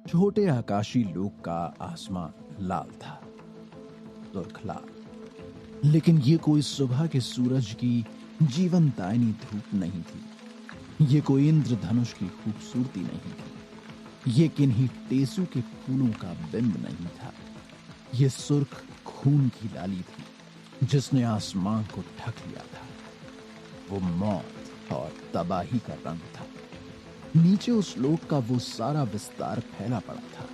छोटे आकाशी लोक का आसमान लाल था, सुर्ख लाल। लेकिन ये कोई सुबह के सूरज की जीवनदायिनी धूप नहीं थी। ये कोई इंद्रधनुष की खूबसूरती नहीं थी। ये किन्हीं टेसू के फूलों का बिंब नहीं था। ये सुर्ख खून की लाली थी जिसने आसमान को ढक लिया था। वो मौत और तबाही का रंग था। नीचे उस लोक का वो सारा विस्तार फैला पड़ा था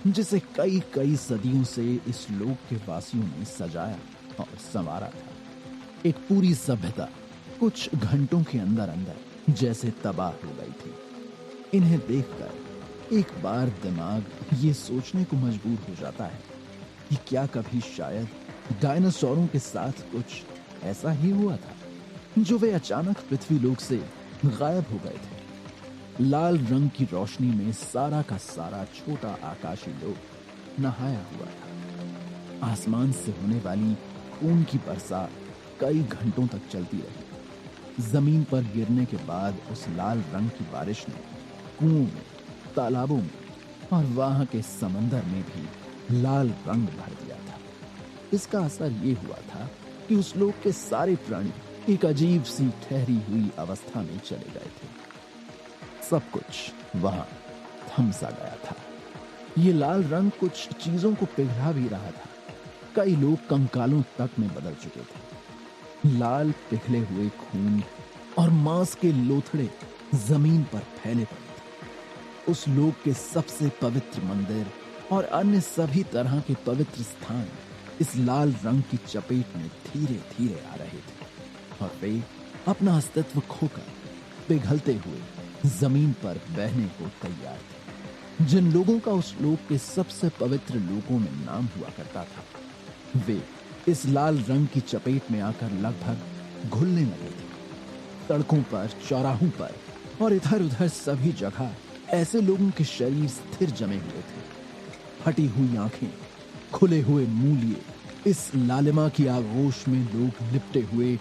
जिसे कई कई सदियों से इस लोक के वासियों ने सजाया और संवारा था। एक पूरी सभ्यता कुछ घंटों के अंदर अंदर जैसे तबाह हो गई थी। इन्हें देखकर एक बार दिमाग ये सोचने को मजबूर हो जाता है कि क्या कभी शायद डायनासोरों के साथ कुछ ऐसा ही हुआ था जो वे अचानक पृथ्वीलोक से गायब हो गए थे। लाल रंग की रोशनी में सारा का सारा छोटा आकाशी लोक नहाया हुआ था। आसमान से होने वाली खून की बरसात कई घंटों तक चलती रही। जमीन पर गिरने के बाद उस लाल रंग की बारिश ने कुओं में, तालाबों में और वहां के समंदर में भी लाल रंग भर दिया था। इसका असर ये हुआ था कि उस लोक के सारे प्राणी एक अजीब सी ठहरी हुई अवस्था में चले गए थे। सब कुछ वहां थम सा गया था। ये लाल रंग कुछ चीजों को पिघला भी रहा था। कई लोग कंकालों तक में बदल चुके थे। लाल पिघले हुए खून और मांस के लोथड़े जमीन पर फैले पड़े थे। उस लोक के सबसे पवित्र मंदिर और अन्य सभी तरह के पवित्र स्थान इस लाल रंग की चपेट में धीरे धीरे आ रहे थे और वे अपना अस्तित्व खोकर पिघलते हुए जमीन पर बहने को तैयार थे। जिन लोगों का उस लोक के सबसे पवित्र लोकों में नाम हुआ करता था, वे इस लाल रंग की चपेट में आकर लगभग घुलने लगे थे। सड़कों पर, चौराहों पर और इधर उधर सभी जगह ऐसे लोगों के शरीर स्थिर जमे हुए थे। फटी हुई आंखें, खुले हुए मुंह लिए इस लालिमा की आगोश में लोग लिपटे हुए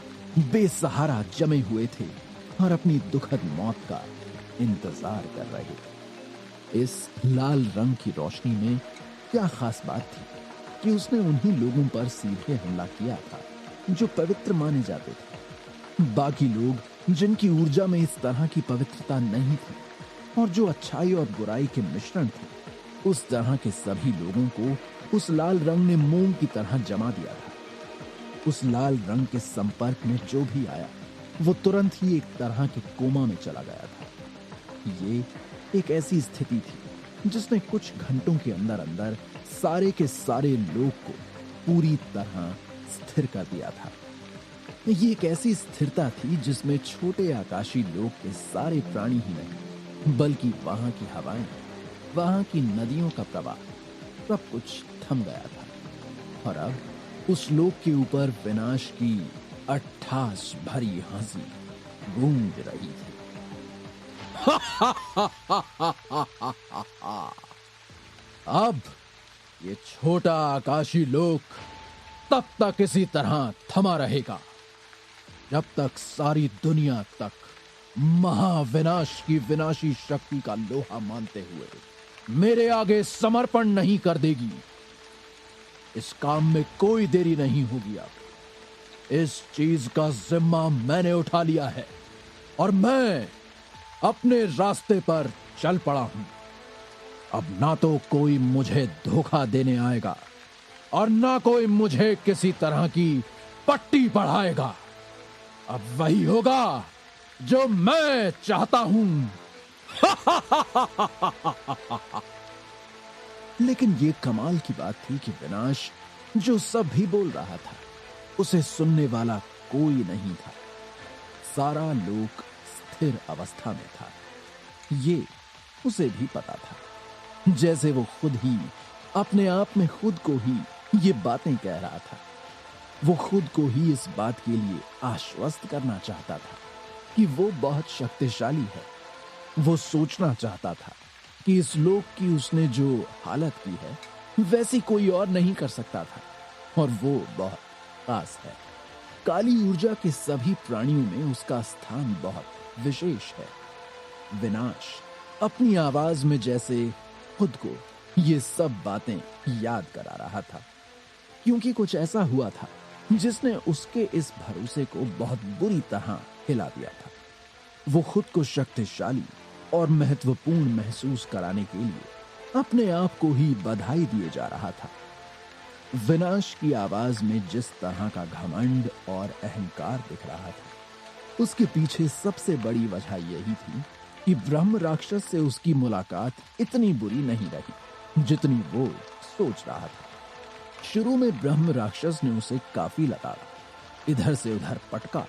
बेसहारा जमे हुए थे और अपनी दुखद मौत का इंतजार कर रहे थे। इस लाल रंग की रोशनी में क्या खास बात थी कि उसने उन्हीं लोगों पर सीधे हमला किया था जो पवित्र माने जाते थे। बाकी लोग जिनकी ऊर्जा में इस तरह की पवित्रता नहीं थी और जो अच्छाई और बुराई के मिश्रण थे, उस तरह के सभी लोगों को उस लाल रंग ने मोम की तरह जमा दिया था। उस लाल रंग के संपर्क में जो भी आया वो तुरंत ही एक तरह के कोमा में चला गया था। ये एक ऐसी स्थिति थी जिसने कुछ घंटों के अंदर अंदर सारे के सारे लोग को पूरी तरह स्थिर कर दिया था। ये एक ऐसी स्थिरता थी जिसमें छोटे आकाशी लोक के सारे प्राणी ही नहीं, बल्कि वहां की हवाएं, वहां की नदियों का प्रवाह, सब कुछ थम गया था। और अब उस लोक के ऊपर विनाश की अट्ठास भरी हंसी गूंज रही थी। अब ये छोटा आकाशी लोक तब तक इसी तरह थमा रहेगा जब तक सारी दुनिया तक महाविनाश की विनाशी शक्ति का लोहा मानते हुए मेरे आगे समर्पण नहीं कर देगी। इस काम में कोई देरी नहीं होगी। अब इस चीज का जिम्मा मैंने उठा लिया है और मैं अपने रास्ते पर चल पड़ा हूं। अब ना तो कोई मुझे धोखा देने आएगा और ना कोई मुझे किसी तरह की पट्टी पढ़ाएगा। अब वही होगा जो मैं चाहता हूं। लेकिन ये कमाल की बात थी कि विनाश जो सब भी बोल रहा था उसे सुनने वाला कोई नहीं था। सारा लोक स्थिर अवस्था में था। ये उसे भी पता था, जैसे वो खुद ही अपने आप में खुद को ही ये बातें कह रहा था। वो खुद को ही इस बात के लिए आश्वस्त करना चाहता था कि वो बहुत शक्तिशाली है। वो सोचना चाहता था कि इस लोक की उसने जो हालत की है वैसी कोई और नहीं कर सकता था और वो बहुत खास है। काली ऊर्जा के सभी प्राणियों में उसका स्थान बहुत विशेष है। विनाश अपनी आवाज में जैसे खुद को ये सब बातें याद करा रहा था, क्योंकि कुछ ऐसा हुआ था जिसने उसके इस भरोसे को बहुत बुरी तरह हिला दिया था। वो खुद को शक्तिशाली और महत्वपूर्ण महसूस कराने के लिए अपने आप को ही बधाई दिए जा रहा था। विनाश की आवाज में जिस तरह का घमंड और अहंकार दिख रहा था, उसके पीछे सबसे बड़ी वजह यही थी कि ब्रह्म राक्षस से उसकी मुलाकात इतनी बुरी नहीं रही जितनी वो सोच रहा था। शुरू में ब्रह्म राक्षस ने उसे काफी लताड़ा, इधर से उधर पटका,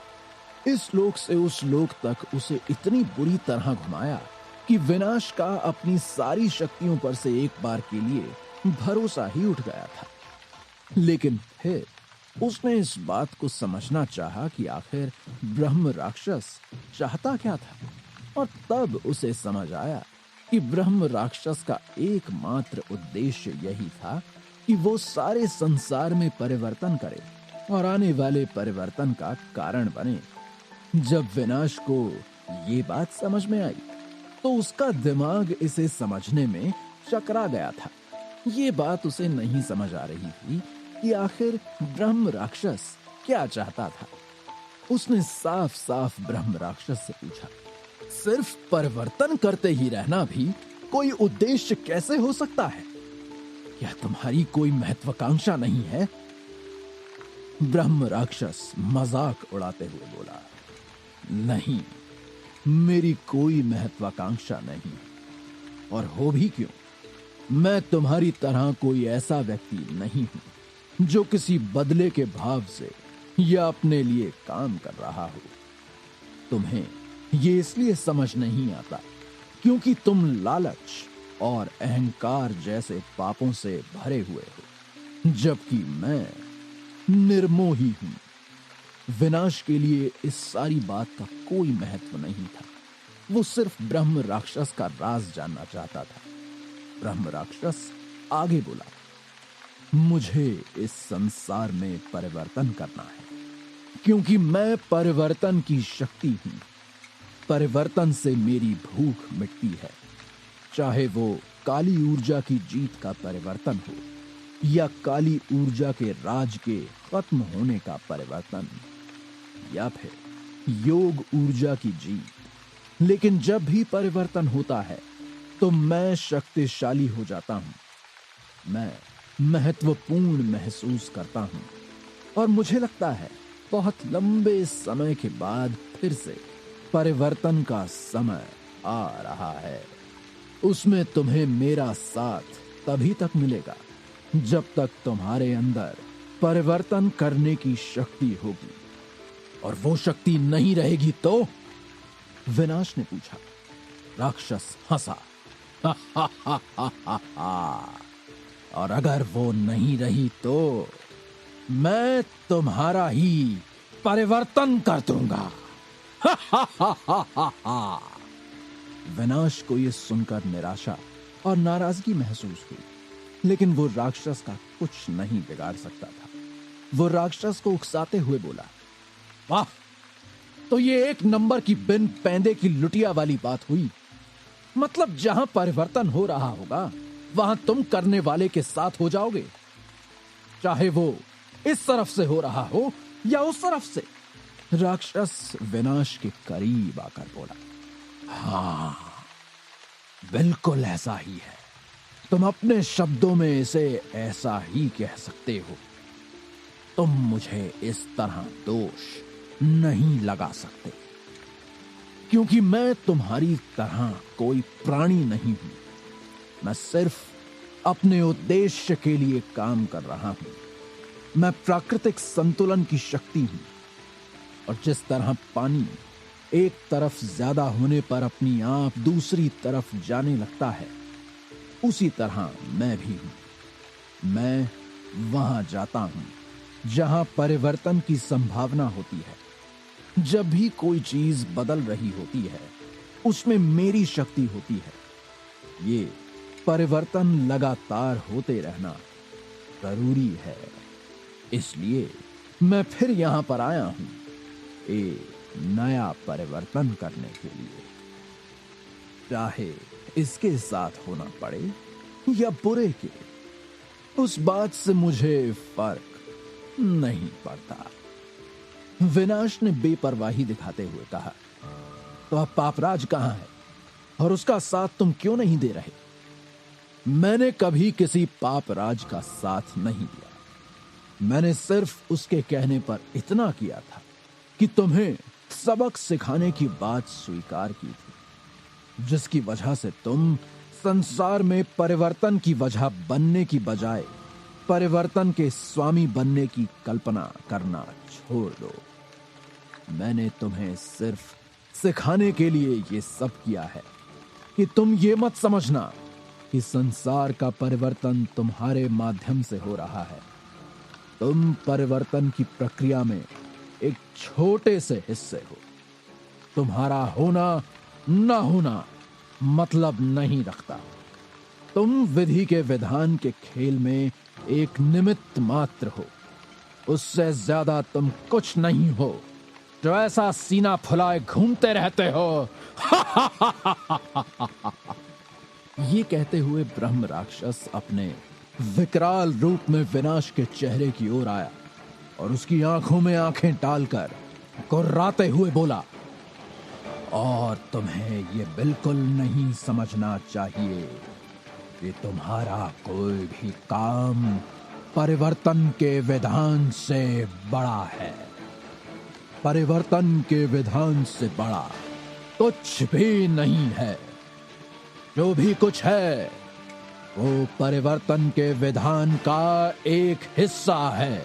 इस लोक से उस लोक तक उसे इतनी बुरी तरह घुमाया कि विनाश का अपनी सारी शक्तियों पर से एक बार के लिए भरोसा ही उठ गया था। लेकिन फिर उसने इस बात को समझना चाहा कि आखिर ब्रह्म राक्षस चाहता क्या था, और तब उसे समझ आया कि ब्रह्म राक्षस का एकमात्र उद्देश्य यही था कि वो सारे संसार में परिवर्तन करे और आने वाले परिवर्तन का कारण बने। जब विनाश को ये बात समझ में आई तो उसका दिमाग इसे समझने में चकरा गया था। ये बात उसे नहीं समझ आ रही थी कि आखिर ब्रह्म राक्षस क्या चाहता था। उसने साफ साफ ब्रह्म राक्षस से पूछा, सिर्फ परिवर्तन करते ही रहना भी कोई उद्देश्य कैसे हो सकता है? क्या तुम्हारी कोई महत्वाकांक्षा नहीं है? ब्रह्म राक्षस मजाक उड़ाते हुए बोला, नहीं, मेरी कोई महत्वाकांक्षा नहीं, और हो भी क्यों? मैं तुम्हारी तरह कोई ऐसा व्यक्ति नहीं हूं जो किसी बदले के भाव से या अपने लिए काम कर रहा हो। तुम्हें ये इसलिए समझ नहीं आता क्योंकि तुम लालच और अहंकार जैसे पापों से भरे हुए हो, जबकि मैं निर्मोही हूं। विनाश के लिए इस सारी बात का कोई महत्व नहीं था। वो सिर्फ ब्रह्म राक्षस का राज जानना चाहता था। ब्रह्म राक्षस आगे बोला, मुझे इस संसार में परिवर्तन करना है क्योंकि मैं परिवर्तन की शक्ति हूं। परिवर्तन से मेरी भूख मिटती है, चाहे वो काली ऊर्जा की जीत का परिवर्तन हो या काली ऊर्जा के राज के खत्म होने का परिवर्तन, या फिर योग ऊर्जा की जीत। लेकिन जब भी परिवर्तन होता है तो मैं शक्तिशाली हो जाता हूं, मैं महत्वपूर्ण महसूस करता हूं, और मुझे लगता है बहुत लंबे समय के बाद फिर से परिवर्तन का समय आ रहा है। उसमें तुम्हें मेरा साथ तभी तक मिलेगा जब तक तुम्हारे अंदर परिवर्तन करने की शक्ति होगी, और वो शक्ति नहीं रहेगी तो? विनाश ने पूछा। राक्षस हंसा, और अगर वो नहीं रही तो मैं तुम्हारा ही परिवर्तन कर दूंगा। विनाश को यह सुनकर निराशा और नाराजगी महसूस हुई, लेकिन वो राक्षस का कुछ नहीं बिगाड़ सकता था। वो राक्षस को उकसाते हुए बोला, वाह, तो ये एक नंबर की बिन पैंदे की लुटिया वाली बात हुई। मतलब जहां परिवर्तन हो रहा होगा वहां तुम करने वाले के साथ हो जाओगे, चाहे वो इस तरफ से हो रहा हो या उस तरफ से। राक्षस विनाश के करीब आकर बोला, हां, बिल्कुल ऐसा ही है। तुम अपने शब्दों में इसे ऐसा ही कह सकते हो। तुम मुझे इस तरह दोष नहीं लगा सकते, क्योंकि मैं तुम्हारी तरह कोई प्राणी नहीं हूं। मैं सिर्फ अपने उद्देश्य के लिए काम कर रहा हूं। मैं प्राकृतिक संतुलन की शक्ति हूं, और जिस तरह पानी एक तरफ ज्यादा होने पर अपनी आप दूसरी तरफ जाने लगता है, उसी तरह मैं भी हूं। मैं वहां जाता हूं जहां परिवर्तन की संभावना होती है। जब भी कोई चीज बदल रही होती है, उसमें मेरी शक्ति होती है। ये परिवर्तन लगातार होते रहना जरूरी है, इसलिए मैं फिर यहां पर आया हूं, एक नया परिवर्तन करने के लिए। चाहे इसके साथ होना पड़े या बुरे के, उस बात से मुझे फर्क नहीं पड़ता। विनाश ने बेपरवाही दिखाते हुए कहा, तो अब पापराज कहां है और उसका साथ तुम क्यों नहीं दे रहे? मैंने कभी किसी पापराज का साथ नहीं दिया। मैंने सिर्फ उसके कहने पर इतना किया था कि तुम्हें सबक सिखाने की बात स्वीकार की थी, जिसकी वजह से तुम संसार में परिवर्तन की वजह बनने की बजाय परिवर्तन के स्वामी बनने की कल्पना करना छोड़ दो। मैंने तुम्हें सिर्फ सिखाने के लिए ये सब किया है कि तुम ये मत समझना कि संसार का परिवर्तन तुम्हारे माध्यम से हो रहा है। तुम परिवर्तन की प्रक्रिया में एक छोटे से हिस्से हो। तुम्हारा होना ना होना मतलब नहीं रखता। तुम विधि के विधान के खेल में एक निमित्त मात्र हो। उससे ज्यादा तुम कुछ नहीं हो जो ऐसा सीना फुलाए घूमते रहते हो। ये कहते हुए ब्रह्म राक्षस अपने विकराल रूप में विनाश के चेहरे की ओर आया और उसकी आंखों में आंखें डालकर गुर्राते हुए बोला, और तुम्हें ये बिल्कुल नहीं समझना चाहिए कि तुम्हारा कोई भी काम परिवर्तन के विधान से बड़ा है। परिवर्तन के विधान से बड़ा कुछ भी नहीं है। जो भी कुछ है वो परिवर्तन के विधान का एक हिस्सा है।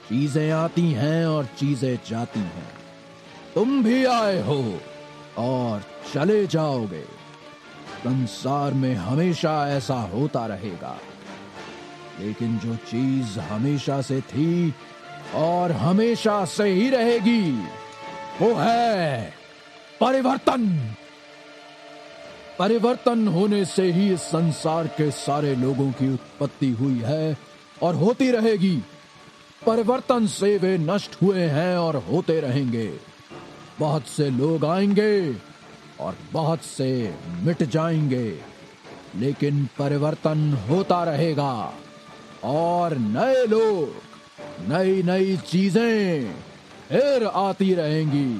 चीजें आती हैं और चीजें जाती हैं। तुम भी आए हो और चले जाओगे। संसार में हमेशा ऐसा होता रहेगा। लेकिन जो चीज हमेशा से थी और हमेशा से ही रहेगी वो है परिवर्तन। परिवर्तन होने से ही इस संसार के सारे लोगों की उत्पत्ति हुई है और होती रहेगी। परिवर्तन से वे नष्ट हुए हैं और होते रहेंगे। बहुत से लोग आएंगे और बहुत से मिट जाएंगे, लेकिन परिवर्तन होता रहेगा और नए लोग, नई नई चीजें फिर आती रहेंगी।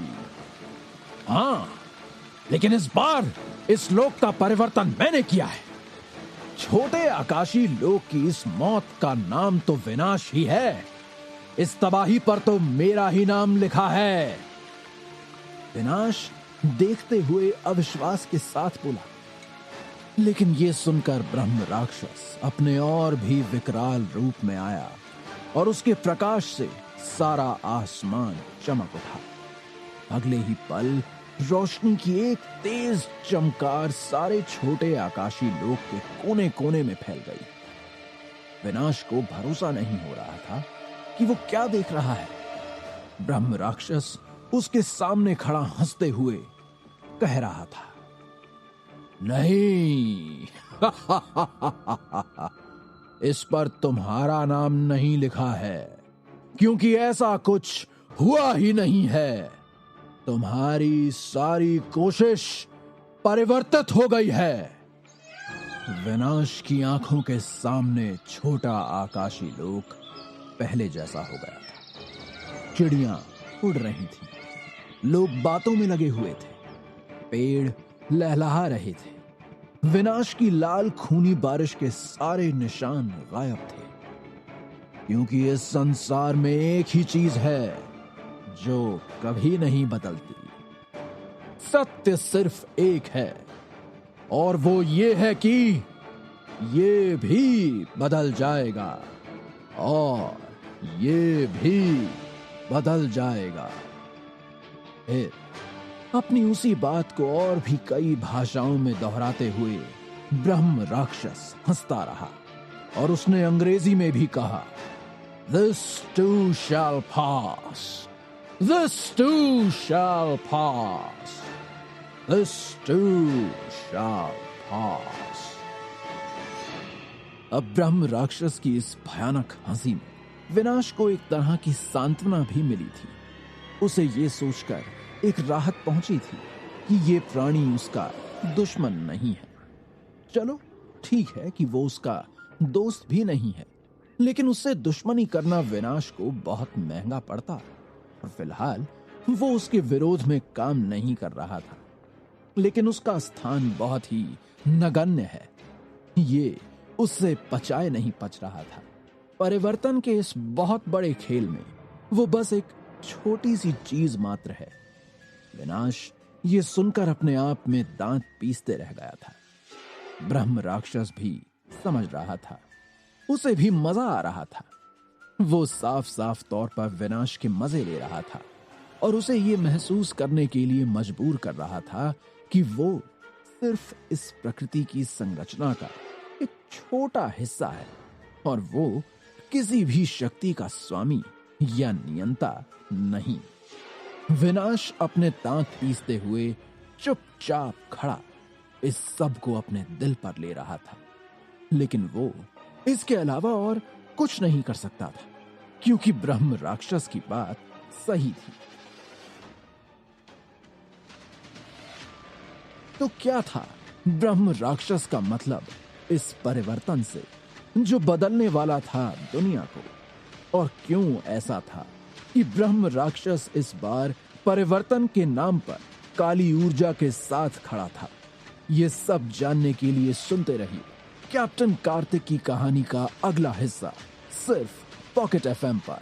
हाँ, लेकिन इस बार इस लोक का परिवर्तन मैंने किया है। छोटे आकाशी लोक की इस मौत का नाम तो विनाश ही है। इस तबाही पर तो मेरा ही नाम लिखा है। विनाश देखते हुए अविश्वास के साथ बोला, लेकिन यह सुनकर ब्रह्म राक्षस अपने और भी विकराल रूप में आया और उसके प्रकाश से सारा आसमान चमक उठा। अगले ही पल रोशनी की एक तेज चमकार सारे छोटे आकाशी लोक के कोने कोने में फैल गई। विनाश को भरोसा नहीं हो रहा था कि वो क्या देख रहा है। ब्रह्म राक्षस उसके सामने खड़ा हंसते हुए कह रहा था, नहीं, इस पर तुम्हारा नाम नहीं लिखा है, क्योंकि ऐसा कुछ हुआ ही नहीं है। तुम्हारी सारी कोशिश परिवर्तित हो गई है। विनाश की आंखों के सामने छोटा आकाशी लोक पहले जैसा हो गया था। चिड़ियां उड़ रही थीं, लोग बातों में लगे हुए थे, पेड़ लहलहा रहे थे। विनाश की लाल खूनी बारिश के सारे निशान गायब थे, क्योंकि इस संसार में एक ही चीज है जो कभी नहीं बदलती। सत्य सिर्फ एक है और वो ये है कि ये भी बदल जाएगा और ये भी बदल जाएगा। फिर अपनी उसी बात को और भी कई भाषाओं में दोहराते हुए ब्रह्म राक्षस हंसता रहा और उसने अंग्रेजी में भी कहा, This too shall pass. This too shall pass. This too shall pass. अब ब्रह्म राक्षस की इस भयानक हंसी में विनाश को एक तरह की सांत्वना भी मिली थी। उसे ये सोचकर एक राहत पहुंची थी कि ये प्राणी उसका दुश्मन नहीं है। चलो ठीक है कि वो उसका दोस्त भी नहीं है, लेकिन उससे दुश्मनी करना विनाश को बहुत महंगा पड़ता और फिलहाल वो उसके विरोध में काम नहीं कर रहा था। लेकिन उसका स्थान बहुत ही नगण्य है। ये उससे पचाए नहीं पच रहा था। परिवर्तन के इस बहुत बड़े खेल में वो बस एक छोटी सी चीज मात्र है। विनाश ये सुनकर अपने आप में दांत पीसते रह गया था। ब्रह्म राक्षस भी समझ रहा था, उसे भी मजा आ रहा था। वो साफ साफ तौर पर विनाश के मजे ले रहा था और उसे ये महसूस करने के लिए मजबूर कर रहा था कि वो सिर्फ इस प्रकृति की संरचना का एक छोटा हिस्सा है और वो किसी भी शक्ति का स्वामी या नियंता नहीं। विनाश अपने दांत पीसते हुए चुपचाप खड़ा इस सब को अपने दिल पर ले रहा था, लेकिन वो इसके अलावा और कुछ नहीं कर सकता था, क्योंकि ब्रह्म राक्षस की बात सही थी। तो क्या था ब्रह्म राक्षस का मतलब इस परिवर्तन से जो बदलने वाला था दुनिया को? और क्यों ऐसा था कि ब्रह्म राक्षस इस बार परिवर्तन के नाम पर काली ऊर्जा के साथ खड़ा था? ये सब जानने के लिए सुनते रहिए कैप्टन कार्तिक की कहानी का अगला हिस्सा सिर्फ पॉकेट एफएम पर।